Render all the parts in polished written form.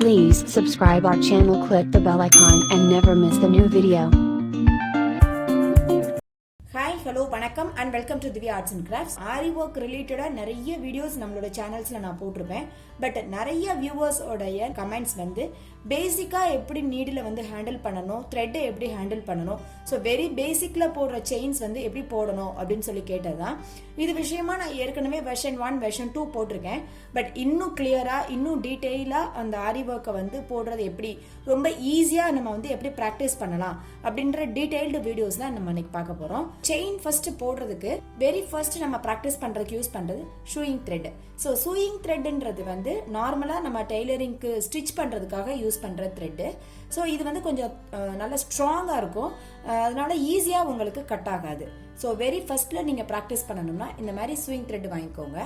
Please subscribe our channel, click the bell icon and never miss the new video. Hi, hello, வணக்கம் and welcome to Divya Arts and Crafts. Ari work related நிறைய videos நம்மளோட சேனல்ஸ்ல நான் போட்டிருப்பேன். But நிறைய viewers உடைய comments வந்து பேசிக்கா எப்படி நீடில் வந்து ஹேண்டில் பண்ணணும், த்ரெட்டை எப்படி ஹேண்டில் பண்ணணும், ஸோ வெரி பேசிக்ல போடுற செயின்ஸ் வந்து எப்படி போடணும் அப்படின்னு சொல்லி கேட்டதுதான். இது விஷயமா நான் ஏற்கனவே வெர்ஷன் 1 வெர்ஷன் 2 போட்டிருக்கேன். பட் இன்னும் கிளியரா இன்னும் டீட்டெயிலா அந்த ஆரி ஒர்க்கை வந்து போடுறது எப்படி ரொம்ப ஈஸியா நம்ம வந்து எப்படி ப்ராக்டிஸ் பண்ணலாம் அப்படின்ற டீடைல்டு வீடியோஸ் தான் நம்ம இன்னைக்கு பார்க்க போறோம். செயின் ஃபர்ஸ்ட் போடுறதுக்கு வெரி ஃபர்ஸ்ட் நம்ம ப்ராக்டிஸ் பண்றதுக்கு யூஸ் பண்றது ஷூயிங் த்ரெட். ஸோ ஷூயிங் த்ரெட்ன்றது வந்து நார்மலா நம்ம டெய்லரிங்க்கு ஸ்டிச் பண்றதுக்காக யூஸ் பண்ற த்ரெட். ஸோ இது வந்து கொஞ்சம் நல்ல ஸ்ட்ராங்கா இருக்கும், அதனால ஈஸியா உங்களுக்கு கட் ஆகாது. ஸோ வெரி ஃபர்ஸ்ட்ல நீங்க ப்ராக்டிஸ் பண்ணணும்னா இந்த மாதிரி ஷூயிங் த்ரெட் வாங்கிக்கோங்க.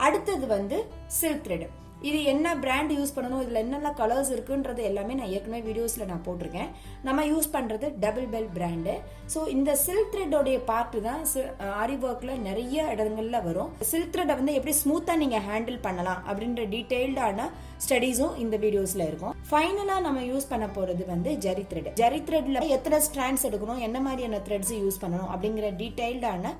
அடுத்தது வந்து சில்க் த்ரெட். இது என்ன பிராண்ட் யூஸ் பண்ணணும், இதுல என்னெல்லாம் கலர்ஸ் இருக்குன்றது எல்லாமே நான் ஏற்கனவே வீடியோஸ்ல நான் போட்டிருக்கேன். நம்ம யூஸ் பண்றது டபுள் பெல் பிராண்டு. ஸோ இந்த சில்க் த்ரெட்டோடைய பார்ட் தான் ஆரி ஒர்க்ல நிறைய இடங்கள்ல வரும். சில்க் த்ரெட்டை வந்து எப்படி ஸ்மூத்தா நீங்க ஹேண்டில் பண்ணலாம் அப்படின்ற டீடைல்டான ஸ்டடீஸும் இந்த வீடியோஸ்ல இருக்கும். ஃபைனலா நம்ம யூஸ் பண்ண போறது வந்து ஜரி த்ரெட். ஜரி த்ரெட்ல எத்தனை ஸ்ட்ராண்ட்ஸ் எடுக்கணும், என்ன மாதிரியான த்ரெட்ஸ் யூஸ் பண்ணணும் அப்படிங்கிற டீடைல்டான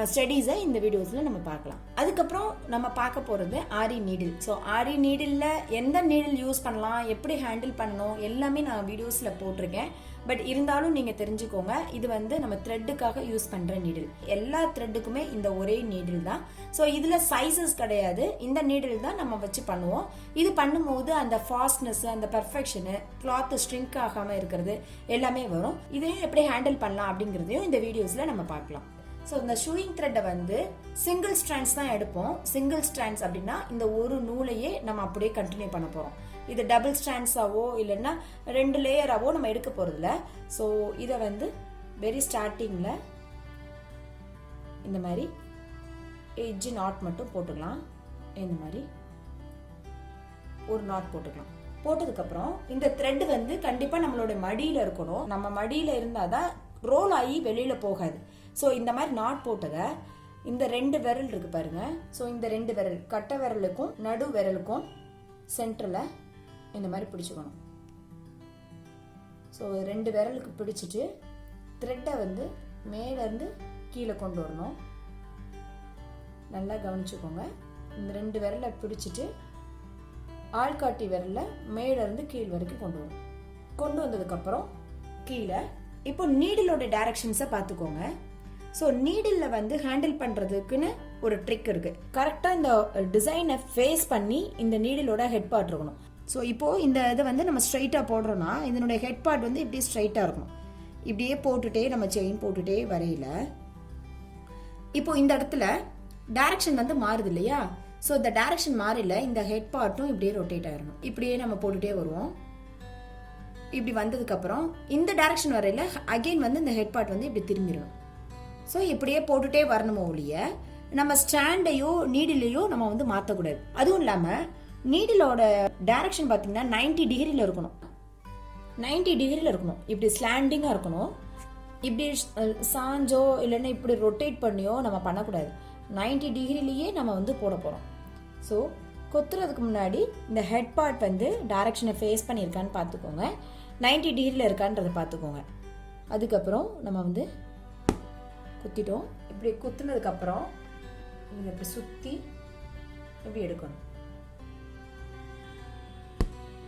ஸ்டடீஸை இந்த வீடியோஸ்ல நம்ம பார்க்கலாம். அதுக்கப்புறம் நம்ம பார்க்க போறது ஆரி நீடில். ஸோ ஆரி நீடில்ல எந்த நீடில் யூஸ் பண்ணலாம், எப்படி ஹேண்டில் பண்ணணும் எல்லாமே நான் வீடியோஸ்ல போட்டிருக்கேன். பட் இருந்தாலும் நீங்க தெரிஞ்சுக்கோங்க, இது வந்து நம்ம த்ரெட்டுக்காக யூஸ் பண்ற நீடில். எல்லா த்ரெட்டுக்குமே இந்த ஒரே நீடில் தான். ஸோ இதுல சைசஸ் கிடையாது, இந்த நீடில் தான் நம்ம வச்சு பண்ணுவோம். இது பண்ணும்போது அந்த ஃபாஸ்ட்னஸ், அந்த பர்ஃபெக்ஷனு, கிளாத் ஸ்ட்ரிங்க் ஆகாம இருக்கிறது எல்லாமே வரும். இதையும் எப்படி ஹேண்டில் பண்ணலாம் அப்படிங்கறதையும் இந்த வீடியோஸ்ல நம்ம பார்க்கலாம். ஸோ இந்த ஷூயிங் த்ரெட்டை வந்து சிங்கிள் ஸ்ட்ராண்ட்ஸ் தான் எடுப்போம். சிங்கிள் ஸ்ட்ராண்ட்ஸ் அப்படின்னா இந்த ஒரு நூலையே நம்ம அப்படியே கண்டினியூ பண்ண போறோம். இது டபுள் ஸ்ட்ராண்ட்ஸாவோ இல்லைன்னா 2 லேயராவோ நம்ம எடுக்க போறதில்ல. ஸோ இதை வந்து வெரி ஸ்டார்டிங்ல இந்த மாதிரி எட்ஜ் நாட் மட்டும் போட்டுக்கலாம். இந்த மாதிரி ஒரு நாட் போட்டுக்கலாம். போட்டதுக்கு இந்த த்ரெட் வந்து கண்டிப்பா நம்மளோட மடியில இருக்கணும். நம்ம மடியில இருந்தாதான் ரோல் ஆகி வெளியில போகாது. ஸோ இந்த மாதிரி நாட் போட்டதை இந்த 2 விரல் இருக்கு பாருங்க. ஸோ இந்த 2 விரல், கட்டை விரலுக்கும் நடு விரலுக்கும் சென்டர்ல இந்த மாதிரி பிடிச்சுக்கணும். ஸோ 2 விரலுக்கு பிடிச்சிட்டு த்ரெட்டை வந்து மேல இருந்து கீழே கொண்டு வரணும். நல்லா கவனிச்சுக்கோங்க. இந்த 2 விரலை பிடிச்சிட்டு ஆள்காட்டி விரல்ல மேல இருந்து கீழ் வரைக்கும் கொண்டு வரும். கொண்டு வந்ததுக்கு அப்புறம் கீழே இப்போ நீடிலோட டைரக்ஷன்ஸை பார்த்துக்கோங்க. ஸோ நீடில் வந்து ஹேண்டில் பண்றதுக்குன்னு ஒரு ட்ரிக் இருக்கு. கரெக்டா இந்த டிசைனை ஃபேஸ் பண்ணி இந்த நீடிலோட ஹெட் பார்ட் இருக்கணும். ஸோ இப்போ இந்த இதை வந்து நம்ம ஸ்ட்ரைட்டா போடுறோம்னா இதனுடைய ஹெட் பார்ட் வந்து இப்படி ஸ்ட்ரைட்டா இருக்கணும். இப்படியே போட்டுட்டே நம்ம செயின் போட்டுட்டே வரையில இப்போ இந்த இடத்துல டைரக்ஷன் வந்து மாறுது இல்லையா? ஸோ இந்த டைரக்ஷன் மாறில இந்த ஹெட் பார்ட்டும் இப்படியே ரொட்டேட் ஆயிடணும். இப்படியே நம்ம போட்டுட்டே வருவோம். இப்படி வந்ததுக்கு அப்புறம் இந்த டைரக்ஷன் வரையில அகைன் வந்து இந்த ஹெட் பார்ட் வந்து இப்படி திரும்பிடணும். ஸோ இப்படியே போட்டுட்டே வரணுமோ ஒழிய நம்ம ஸ்டாண்டையோ நீடிலையோ நம்ம வந்து மாற்றக்கூடாது. அதுவும் இல்லாமல் நீடிலோட டைரக்ஷன் பார்த்தீங்கன்னா 90 டிகிரியில் இருக்கணும். 90 டிகிரியில் இருக்கணும். இப்படி ஸ்லாண்டிங்காக இருக்கணும். இப்படி சாஞ்சோ இல்லைன்னா இப்படி ரொட்டேட் பண்ணியோ நம்ம பண்ணக்கூடாது. 90 டிகிரிலேயே நம்ம வந்து போட போகிறோம். ஸோ கொத்துறதுக்கு முன்னாடி இந்த ஹெட் பார்ட் வந்து டைரக்ஷனை ஃபேஸ் பண்ணியிருக்கான்னு பார்த்துக்கோங்க. 90 டிகிரியில் இருக்கான்றதை பார்த்துக்கோங்க. அதுக்கப்புறம் நம்ம வந்து குத்திட்டோம். இப்படி குத்துனதுக்கு அப்புறம் இதை இப்படி சுற்றி இப்படி எடுக்கணும்.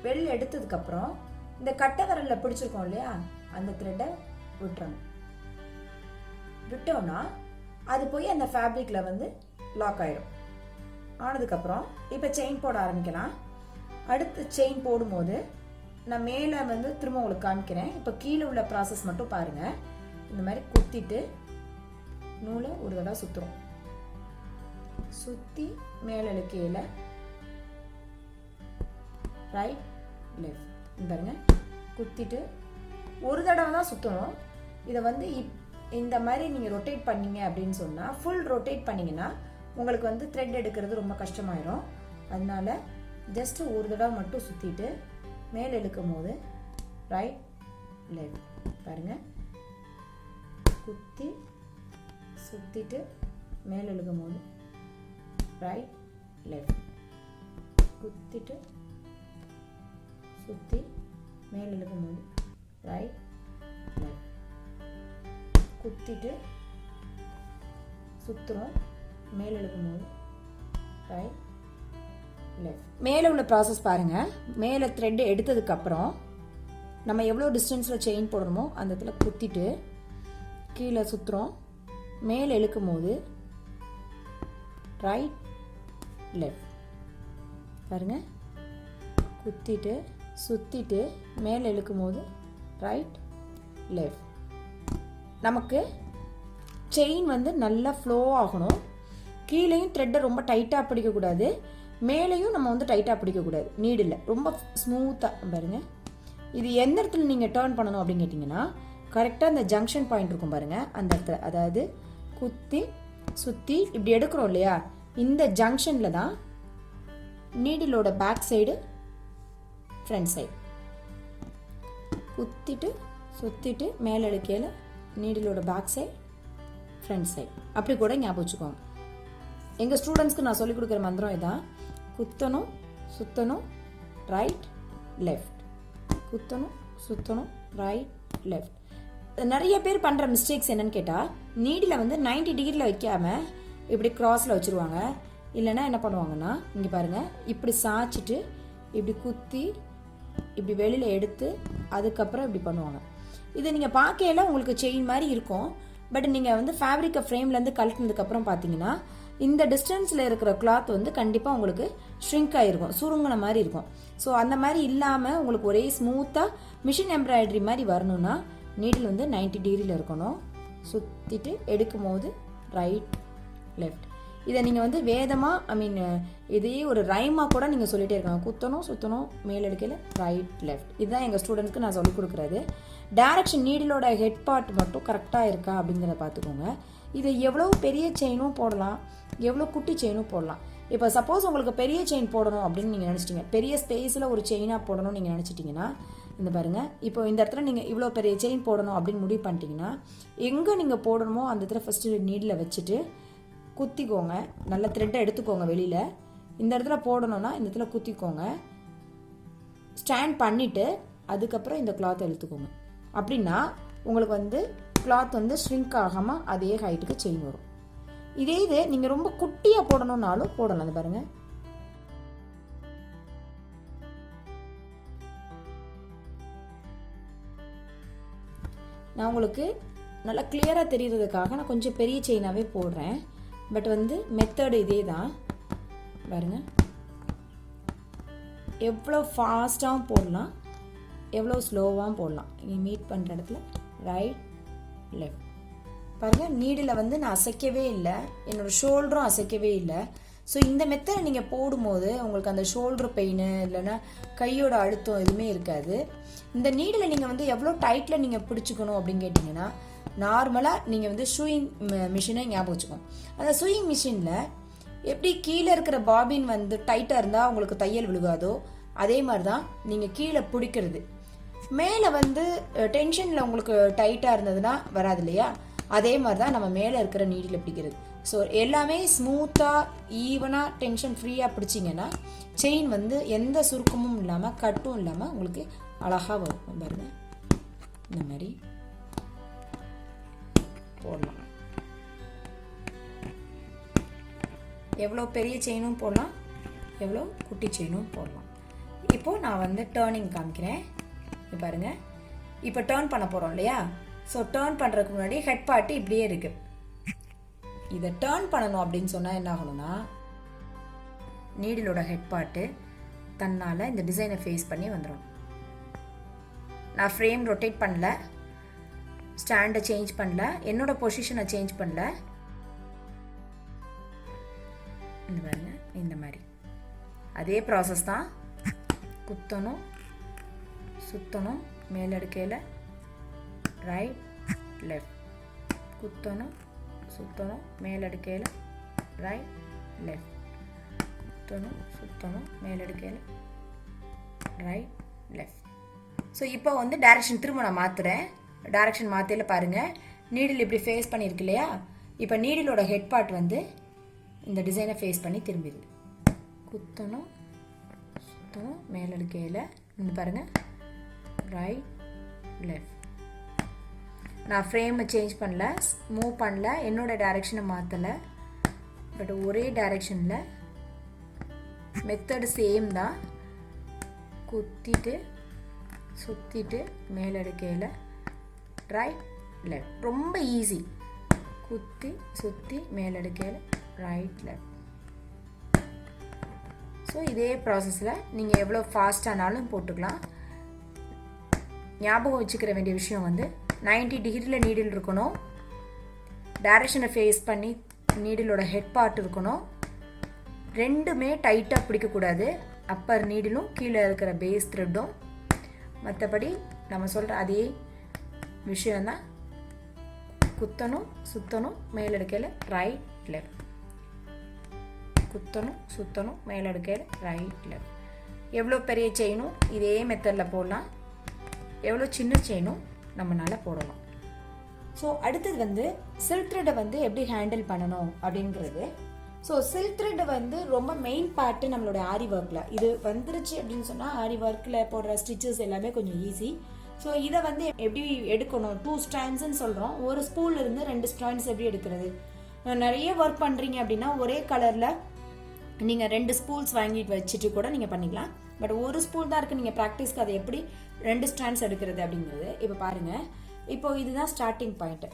வெளில எடுத்ததுக்கு அப்புறம் இந்த கட்டை விரல்ல பிடிச்சிருக்கோம் இல்லையா, அந்த த்ரெட்டை விட்டுறணும். விட்டோம்னா அது போய் அந்த ஃபேப்ரிக்ல வந்து லாக் ஆயிடும். ஆனதுக்கப்புறம் இப்போ செயின் போட ஆரம்பிக்கலாம். அடுத்து செயின் போடும்போது நான் மேலே வந்து திரும்ப உங்களுக்கு காமிக்கிறேன். இப்போ கீழே உள்ள ப்ராசஸ் மட்டும் பாருங்க. இந்த மாதிரி குத்திட்டு நூலை ஒரு தடவை சுத்துறோம். சுத்தி மேல கீழே ரைட் லெஃப்ட் பாருங்க குத்திட்டு ஒரு தடவை தான் சுத்தணும். இதை வந்து இந்த மாதிரி நீங்க ரொட்டேட் பண்ணீங்க அப்படின்னு சொன்னா, ஃபுல் ரொட்டேட் பண்ணீங்கன்னா உங்களுக்கு வந்து த்ரெட் எடுக்கிறது ரொம்ப கஷ்டமாயிரும். அதனால ஜஸ்ட் ஒரு தடவை மட்டும் சுத்திட்டு மேல இழுக்கும் போது ரைட் லெஃப்ட் பாருங்க, குத்தி சுத்திட்டு மேல இழுக்கும் போது ரைட் லெஃப்ட், குத்திட்டு சுற்றி மேலே இழுக்கும் போது ரைட் லெஃப்ட், குத்திட்டு சுற்றுறோம், மேலே இழுக்கும் போது ரைட் லெஃப்ட். மேலே உள்ள ப்ராசஸ் பாருங்கள். மேலே த்ரெட் எடுத்ததுக்கப்புறம் நம்ம எவ்வளோ டிஸ்டன்ஸில் செயின் போடணுமோ அந்த இடத்துல குத்திட்டு கீழே சுற்றுறோம், மேலே இழுக்கும் போது ரைட் லெஃப்ட் பாருங்கள், குத்திட்டு சுற்றிட்டு மேலே இழுக்கும் போது ரைட் லெஃப்ட். நமக்கு செயின் வந்து நல்லா ஃப்ளோ ஆகணும். கீழேயும் த்ரெட்டை ரொம்ப டைட்டாக பிடிக்கக்கூடாது, மேலேயும் நம்ம வந்து டைட்டாக பிடிக்கக்கூடாது. நீடில் ரொம்ப ஸ்மூத்தாக பாருங்கள். இது எந்த இடத்துல நீங்கள் டேர்ன் பண்ணணும் அப்படின்னு கேட்டிங்கன்னா கரெக்டாக அந்த ஜங்ஷன் பாயிண்ட் இருக்கும் பாருங்கள், அந்த இடத்துல, அதாவது குத்தி சுற்றி இப்படி எடுக்கிறோம் இல்லையா, இந்த ஜங்ஷனில் தான் நீடிலோட பேக் சைடு ஃப்ரண்ட் சைடு குத்திட்டு சுற்றிட்டு மேலே எடுக்கையில் நீடிலோட பேக் சைடு ஃப்ரண்ட் சைடு அப்படி கூட ஞாபகம் வச்சுக்கோங்க. எங்கள் ஸ்டூடெண்ட்ஸ்க்கு நான் சொல்லிக் கொடுக்குற மந்திரம் இதான், குத்தணும் சுற்றணும் ரைட் லெஃப்ட், குத்தணும் சுற்றணும் ரைட் லெஃப்ட். நிறைய பேர் பண்ணுற மிஸ்டேக்ஸ் என்னன்னு கேட்டால் நீடில் வந்து 90 டிகிரியில் வைக்காமல் இப்படி க்ராஸில் வச்சுருவாங்க. இல்லைன்னா என்ன பண்ணுவாங்கன்னா இங்கே பாருங்கள், இப்படி சாய்ச்சிட்டு இப்படி குத்தி இப்படி வெளியில் எடுத்து அதுக்கப்புறம் இப்படி பண்ணுவாங்க. இது நீங்கள் பார்க்கையில உங்களுக்கு செயின் மாதிரி இருக்கும். பட் நீங்கள் வந்து ஃபேப்ரிக்கை ஃப்ரேம்லேருந்து கழட்டினதுக்கப்புறம் பார்த்தீங்கன்னா இந்த டிஸ்டன்ஸில் இருக்கிற கிளாத் வந்து கண்டிப்பாக உங்களுக்கு ஷ்ரிங்க் ஆகிருக்கும், சுருங்கின மாதிரி இருக்கும். ஸோ அந்த மாதிரி இல்லாமல் உங்களுக்கு ஒரே ஸ்மூத்தாக மிஷின் எம்ப்ராய்டரி மாதிரி வரணும்னா நீடில் வந்து 90 டிகிரியில் இருக்கணும். சுற்றிட்டு எடுக்கும் போது ரைட் லெஃப்ட். இதை நீங்கள் வந்து வேதமாக இதையே ஒரு ரைமாக கூட நீங்கள் சொல்லிகிட்டே இருக்காங்க, குத்தணும் சுற்றணும் மேலே எடுக்கையில் ரைட் லெஃப்ட். இதுதான் எங்கள் ஸ்டூடெண்ட்ஸ்க்கு நான் சொல்லிக் கொடுக்குறது. டைரக்ஷன் நீடிலோட ஹெட் பார்ட் மட்டும் கரெக்டாக இருக்கா அப்படிங்கிறத பார்த்துக்கோங்க. இதை எவ்வளோ பெரிய செயினும் போடலாம், எவ்வளோ குட்டி செயினும் போடலாம். இப்போ சப்போஸ் உங்களுக்கு பெரிய செயின் போடணும் அப்படின்னு நீங்கள் நினச்சிட்டிங்க, பெரிய ஸ்பேஸில் ஒரு செயினாக போடணும்னு நீங்கள் நினச்சிட்டிங்கன்னா இந்த பாருங்கள், இப்போ இந்த இடத்துல நீங்கள் இவ்வளோ பெரிய செயின் போடணும் அப்படின்னு முடிவு பண்ணிட்டீங்கன்னா எங்கே நீங்கள் போடணுமோ அந்த இடத்துல ஃபஸ்ட்டு நீடில் வச்சுட்டு குத்திக்கோங்க, நல்ல த்ரெட்டை எடுத்துக்கோங்க வெளியில். இந்த இடத்துல போடணும்னா இந்த இடத்துல குத்திக்கோங்க, ஸ்டாண்ட் பண்ணிவிட்டு அதுக்கப்புறம் இந்த கிளாத்தை இழுத்துக்கோங்க. அப்படின்னா உங்களுக்கு வந்து கிளாத் வந்து ஷ்ரிங்க் ஆகாமல் அதே ஹைட்டுக்கு செயின் வரும். இதே இது நீங்கள் ரொம்ப குட்டியாக போடணுன்னாலும் போடலாம். அது பாருங்கள், நான் உங்களுக்கு நல்லா கிளியராக தெரிகிறதுக்காக நான் கொஞ்சம் பெரிய செயினாகவே போடுறேன். பட் வந்து மெத்தடு இதே தான் பாருங்க. எவ்வளோ ஃபாஸ்ட்டாகவும் போடலாம், எவ்வளோ ஸ்லோவாகவும் போடலாம். இங்கே மீட் பண்ணுற இடத்துல ரைட் லெஃப்ட் பாருங்கள். நீடில் வந்து நான் அசைக்கவே இல்லை, என்னோடய ஷோல்டரும் அசைக்கவே இல்லை. ஸோ இந்த மெத்தடை நீங்கள் போடும்போது உங்களுக்கு அந்த ஷோல்டர் பெயின் இல்லைன்னா கையோட அழுத்தம் எதுவுமே இருக்காது. இந்த நீடில் நீங்கள் வந்து எவ்வளோ டைட்டில் நீங்கள் பிடிச்சிக்கணும் அப்படின்னு கேட்டிங்கன்னா நார்மலாக நீங்கள் வந்து ஷூயிங் மிஷினை ஞாபகம் வச்சுக்கோங்க. அந்த ஷூயிங் மிஷினில் எப்படி கீழே இருக்கிற பாபின் வந்து டைட்டாக இருந்தால் உங்களுக்கு தையல் விழுகாதோ அதே மாதிரி தான் நீங்கள் கீழே பிடிக்கிறது. மேலே வந்து டென்ஷனில் உங்களுக்கு டைட்டாக இருந்ததுன்னா வராது இல்லையா, அதே மாதிரி தான் நம்ம மேலே இருக்கிற நீடில் பிடிக்கிறது. ஸோ எல்லாமே ஸ்மூத்தாக ஈவனாக டென்ஷன் ஃப்ரீயாக பிடிச்சிங்கன்னா செயின் வந்து எந்த சுருக்கமும் இல்லாமல் கட்டும் இல்லாமல் உங்களுக்கு அழகாக வரும். பாருங்க, இந்த மாதிரி போடலாம். எவ்வளோ பெரிய செயினும் போடலாம், எவ்வளோ குட்டி செயினும் போடலாம். இப்போது நான் வந்து டேர்னிங் காமிக்கிறேன். பாருங்க, இப்போ டேர்ன் பண்ண போகிறோம் இல்லையா. ஸோ டேர்ன் பண்ணுறதுக்கு முன்னாடி ஹெட் பார்ட்டு இப்படியே இருக்குது. இதை டேர்ன் பண்ணணும் அப்படின்னு சொன்னால் என்ன ஆகணும்னா நீடிலோட ஹெட் பார்ட்டு தன்னால் இந்த டிசைனை ஃபேஸ் பண்ணி வந்துடும். நான் ஃப்ரேம் ரொட்டேட் பண்ணல, ஸ்டாண்டை சேஞ்ச் பண்ணல, என்னோட பொசிஷனை சேஞ்ச் பண்ணல. இந்த பாருங்க, இந்த மாதிரி அதே ப்ராசஸ் தான். குத்தணும் சுற்றணும் மேலே எடுக்கையில் ரைட் லெஃப்ட், குத்தணும் சுற்றணும் மேலே எடுக்கையில் ரைட் லெஃப்ட், குத்தணும் சுற்றணும் மேலே எடுக்கையில் ரைட் லெஃப்ட். ஸோ இப்போ வந்து டைரக்ஷன் திரும்ப நான் மாற்றுறேன். டைரக்ஷன் மாற்றையில் பாருங்கள், நீடில் இப்படி ஃபேஸ் பண்ணியிருக்கு இல்லையா. இப்போ நீடிலோட ஹெட் பார்ட் வந்து இந்த டிசைனை ஃபேஸ் பண்ணி திரும்பிடுது. குத்தணும் சுற்றணும் மேலே எடுக்கையில் இந்த பாருங்கள், ரைட் லெஃப்ட். நான் ஃப்ரேமை சேஞ்ச் பண்ணல, மூவ் பண்ணல, என்னோடய டைரெக்ஷனை மாற்றலை, பட் ஒரே டைரெக்ஷனில் மெத்தடு சேம் தான். குத்திட்டு சுற்றிட்டு மேலே எடுக்கையில் ரைட் லெஃப்ட். ரொம்ப ஈஸி. குத்தி சுற்றி மேலே எடுக்கையில் ரைட் லெஃப்ட். ஸோ இதே ப்ராசஸில் நீங்கள் எவ்வளோ ஃபாஸ்ட்டானாலும் போட்டுக்கலாம். ஞாபகம் வச்சுக்கிற வேண்டிய விஷயம் வந்து 90 டிகிரியில் நீடில் இருக்கணும், டைரெக்ஷனை ஃபேஸ் பண்ணி நீடிலோட ஹெட் பார்ட் இருக்கணும், ரெண்டுமே டைட்டாக பிடிக்கக்கூடாது, அப்பர் நீடிலும் கீழே இருக்கிற பேஸ் த்ரெட்டும். மற்றபடி நம்ம சொல்கிற அதே விஷயந்தான். குத்தணும் சுற்றணும் மேலே எடுக்கையில் ரைட் லெஃப்ட், குத்தணும் சுற்றணும் மேலே எடுக்கையில் ரைட் லெஃப்ட். எவ்வளோ பெரிய செயினும் இதே மெத்தடில் போடலாம், எவ்வளோ சின்ன செயினும் நம்மளால் போடலாம். ஸோ அடுத்தது வந்து சில்க் த்ரெட்டை வந்து எப்படி ஹேண்டில் பண்ணணும் அப்படிங்கிறது. ஸோ சில்க் த்ரெட் வந்து ரொம்ப மெயின் பார்ட்டு நம்மளோட ஆரி ஒர்க்கில். இது வந்துருச்சு அப்படின்னு சொன்னால் ஆரி ஒர்க்கில் போடுற ஸ்டிச்சஸ் எல்லாமே கொஞ்சம் ஈஸி. ஸோ இதை வந்து எப்படி எடுக்கணும், 2 ஸ்ட்ராண்ட்ஸ்ன்னு சொல்கிறோம். ஒரு ஸ்பூல் இருந்து 2 ஸ்ட்ராண்ட்ஸ் எப்படி எடுக்கிறது. நிறைய ஒர்க் பண்ணுறீங்க அப்படின்னா ஒரே கலரில் நீங்கள் 2 ஸ்பூல்ஸ் வாங்கிட்டு வச்சுட்டு கூட நீங்கள் பண்ணிக்கலாம். பட் ஒரு ஸ்பூல் தான் இருக்குது, நீங்கள் ப்ராக்டிஸ்க்கு அதை எப்படி 2 ஸ்ட்ராண்ட்ஸ் எடுக்கிறது அப்படிங்கிறது. இப்போ பாருங்கள், இப்போ இதுதான் ஸ்டார்டிங் பாயிண்ட்டு,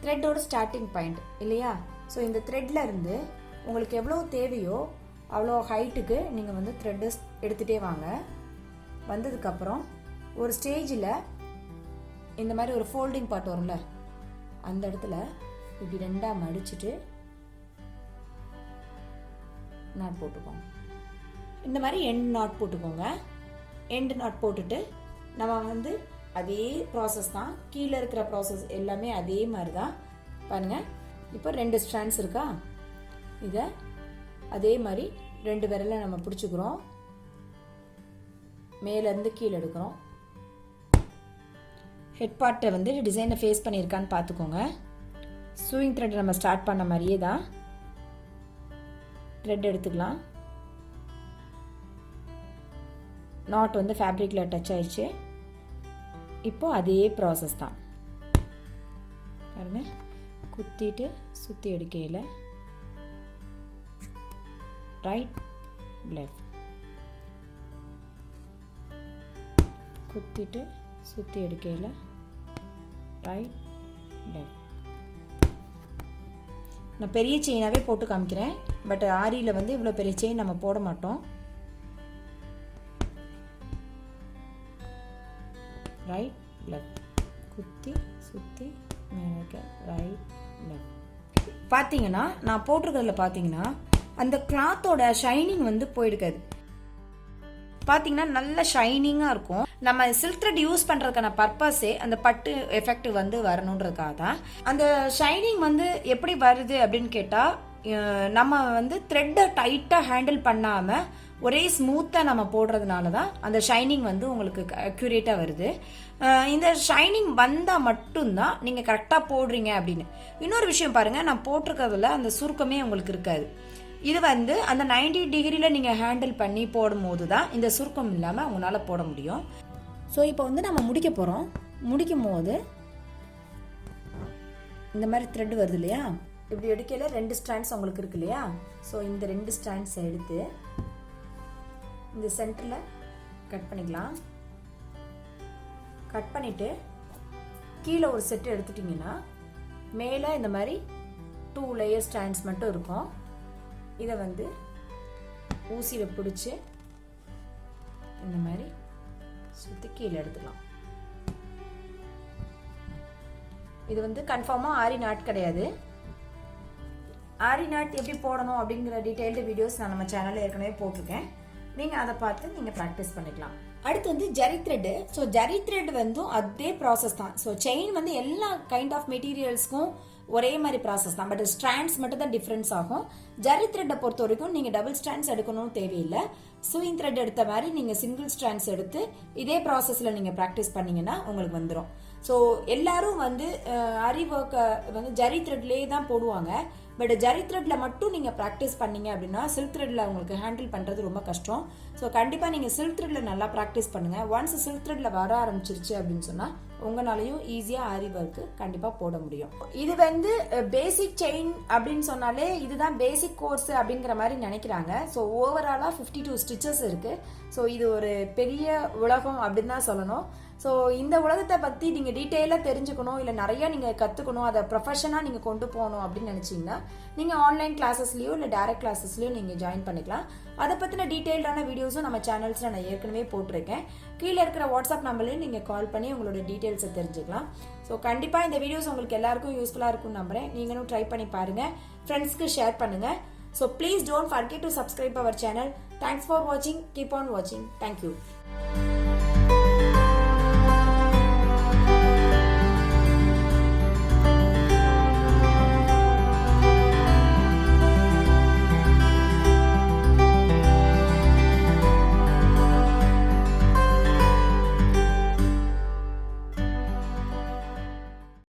த்ரெட்டோட ஸ்டார்டிங் பாயிண்ட் இல்லையா. ஸோ இந்த த்ரெட்டில் இருந்து உங்களுக்கு எவ்வளோ தேவையோ அவ்வளோ ஹைட்டுக்கு நீங்கள் வந்து த்ரெட்டு எடுத்துகிட்டே வாங்க. வந்ததுக்கப்புறம் ஒரு ஸ்டேஜில் இந்த மாதிரி ஒரு ஃபோல்டிங் பார்ட் வரும்ல, அந்த இடத்துல இப்படி 2ஆக மடிச்சுட்டு நாட் போட்டுக்கோங்க. இந்த மாதிரி எண்ட் நாட் போட்டுக்கோங்க. எண்ட் நாட் போட்டுட்டு நம்ம வந்து அதே ப்ராசஸ் தான், கீழே இருக்கிற ப்ராசஸ் எல்லாமே அதே மாதிரி தான். பாருங்கள், இப்போ 2 ஸ்ட்ராண்ட்ஸ் இருக்கா, இதை அதே மாதிரி 2 விரலை நம்ம பிடிச்சிக்கிறோம், மேலேருந்து கீழே எடுக்கிறோம். ஹெட் பார்ட்டை வந்து டிசைனை ஃபேஸ் பண்ணியிருக்கான்னு பார்த்துக்கோங்க. சூயிங் த்ரெட் நம்ம ஸ்டார்ட் பண்ண மாதிரியே தான் த்ரெட் எடுத்துக்கலாம். நாட் வந்து ஃபேப்ரிக்கில் டச் ஆயிடுச்சு. இப்போது அதே ப்ராசஸ் தான் பாருங்க, குத்திட்டு சுற்றி எடுக்கையில் ரைட் லெஃப்ட், குத்திட்டு சுற்றி எடுக்கையில் ரைட் லெஃப்ட். நான் பெரிய செயினாகவே போட்டு காமிக்கிறேன், பட் ஆரியில் வந்து இவ்வளோ பெரிய செயின் நம்ம போட மாட்டோம். ரைட் லெஃப்ட், குத்தி சுற்றி மேலே ரைட் லெஃப்ட். பார்த்தீங்கன்னா நான் போட்டிருக்கிறதுல பார்த்தீங்கன்னா அந்த கிளாத்தோட ஷைனிங் வந்து போயிடுக்காது. பார்த்தீங்கன்னா நல்ல ஷைனிங்காக இருக்கும். நம்ம சில்க் த்ரெட் யூஸ் பண்ணுறதுக்கான பர்பஸே அந்த பட்டு எஃபெக்ட் வந்து வரணுன்றதுக்காக தான். அந்த ஷைனிங் வந்து எப்படி வருது அப்படின்னு கேட்டால், நம்ம வந்து த்ரெட்டை டைட்டாக ஹேண்டில் பண்ணாமல் ஒரே ஸ்மூத்தாக நம்ம போடுறதுனால தான் அந்த ஷைனிங் வந்து உங்களுக்கு அக்யூரேட்டாக வருது. இந்த ஷைனிங் வந்தால் மட்டும்தான் நீங்கள் கரெக்டாக போடுறீங்க அப்படின்னு. இன்னொரு விஷயம் பாருங்கள், நான் போட்டிருக்கிறதுல அந்த சுருக்கமே உங்களுக்கு இருக்காது. இது வந்து அந்த 90 டிகிரியில் நீங்கள் ஹேண்டில் பண்ணி போடும்போது தான் இந்த சுருக்கம் இல்லாமல் உங்களால் போட முடியும். ஸோ இப்போ வந்து நம்ம முடிக்க போகிறோம். முடிக்கும் போது இந்த மாதிரி த்ரெட் வருது இல்லையா, இப்படி எடுக்கையில் 2 ஸ்ட்ராண்ட்ஸ் உங்களுக்கு இருக்கு இல்லையா. ஸோ இந்த 2 ஸ்ட்ராண்ட்ஸை எடுத்து இந்த சென்டரில் கட் பண்ணிக்கலாம். கட் பண்ணிவிட்டு கீழே ஒரு செட்டு எடுத்துட்டிங்கன்னா மேலே இந்த மாதிரி 2 லேயர் ஸ்ட்ராண்ட்ஸ் மட்டும் இருக்கும். இதை வந்து ஊசியில் பிடிச்சி இந்த மாதிரி சுற்றி கீழே எடுத்துக்கலாம். இது வந்து கன்ஃபார்மாக ஆரி நாட் கிடையாது. ஆரி நாட் எப்படி போடணும் அப்படிங்கிற டீட்டெயில்டு வீடியோஸ் நான் நம்ம சேனலில் ஏற்கனவே போட்டிருக்கேன். நீங்கள் அதை பார்த்து நீங்கள் ப்ராக்டிஸ் பண்ணிக்கலாம். அடுத்து வந்து zari thread. So zari thread வந்து அதே ப்ராசஸ் தான். ஸோ செயின் வந்து எல்லா கைண்ட் ஆஃப் மெட்டீரியல்ஸ்க்கும் ஒரே மாதிரி ப்ராசஸ் தான், பட் ஸ்ட்ராண்ட்ஸ் மட்டும் தான் டிஃப்ரென்ஸ் ஆகும். ஜரி த்ரெட்டை பொறுத்த வரைக்கும் நீங்கள் டபுள் ஸ்ட்ராண்ட்ஸ் எடுக்கணும்னு தேவையில்லை. சூயிங் த்ரெட் எடுத்த மாதிரி நீங்கள் சிங்கிள் ஸ்ட்ராண்ட்ஸ் எடுத்து இதே ப்ராசஸில் நீங்கள் ப்ராக்டிஸ் பண்ணிங்கன்னா உங்களுக்கு வந்துடும். ஸோ எல்லாரும் வந்து ஆரி ஒர்க்கை வந்து ஜரி த்ரெட்லேயே தான் போடுவாங்க. பட் ஜரி த்ரெட்டில் மட்டும் நீங்கள் ப்ராக்டிஸ் பண்ணீங்க அப்படின்னா சில்க் த்ரெட்டில் உங்களுக்கு ஹேண்டில் பண்ணுறது ரொம்ப கஷ்டம். ஸோ கண்டிப்பாக நீங்கள் சில்க் த்ரெட்டில் நல்லா ப்ராக்டிஸ் பண்ணுங்கள். ஒன்ஸ் சில்க் த்ரெட்டில் வர ஆரம்பிச்சிருச்சு அப்படின்னு சொன்னால் உங்களாலையும் ஈஸியாக ஆரி ஒர்க்கு கண்டிப்பாக போட முடியும். இது வந்து பேசிக் செயின் அப்படின்னு சொன்னாலே இதுதான் பேசிக் கோர்ஸ் அப்படிங்கிற மாதிரி நினைக்கிறாங்க. ஸோ ஓவராலாக 52 ஸ்டிச்சஸ் இருக்குது. ஸோ இது ஒரு பெரிய உலகம் அப்படின்னு தான் சொல்லணும். ஸோ இந்த உலகத்தை பற்றி நீங்கள் டீட்டெயிலாக தெரிஞ்சுக்கணும், இல்லை நிறையா நீங்கள் கற்றுக்கணும், அதை ப்ரொஃபஷனாக நீங்கள் கொண்டு போகணும் அப்படின்னு நினச்சிங்கன்னா நீங்கள் ஆன்லைன் கிளாஸஸ்லையோ இல்லை டேரக்ட் கிளாஸஸ்லையோ நீங்கள் ஜாயின் பண்ணிக்கலாம். அதை பற்றின டீட்டெயில்டான வீடியோஸும் நம்ம சேனல்ஸில் நான் ஏற்கனவே போட்டிருக்கேன். கீழே இருக்கிற வாட்ஸ்அப் நம்பர்லையும் நீங்கள் கால் பண்ணி உங்களோட டீட்டெயில்ஸை தெரிஞ்சுக்கலாம். ஸோ கண்டிப்பாக இந்த வீடியோஸ் உங்களுக்கு எல்லாருக்கும் யூஸ்ஃபுல்லாக இருக்கும்னு நம்புகிறேன். நீங்களும் ட்ரை பண்ணி பாருங்கள், ஃப்ரெண்ட்ஸ்க்கு ஷேர் பண்ணுங்கள். So please don't forget to subscribe our channel. Thanks for வாட்சிங். கீப் ஆன் வாட்சிங். தேங்க்யூ.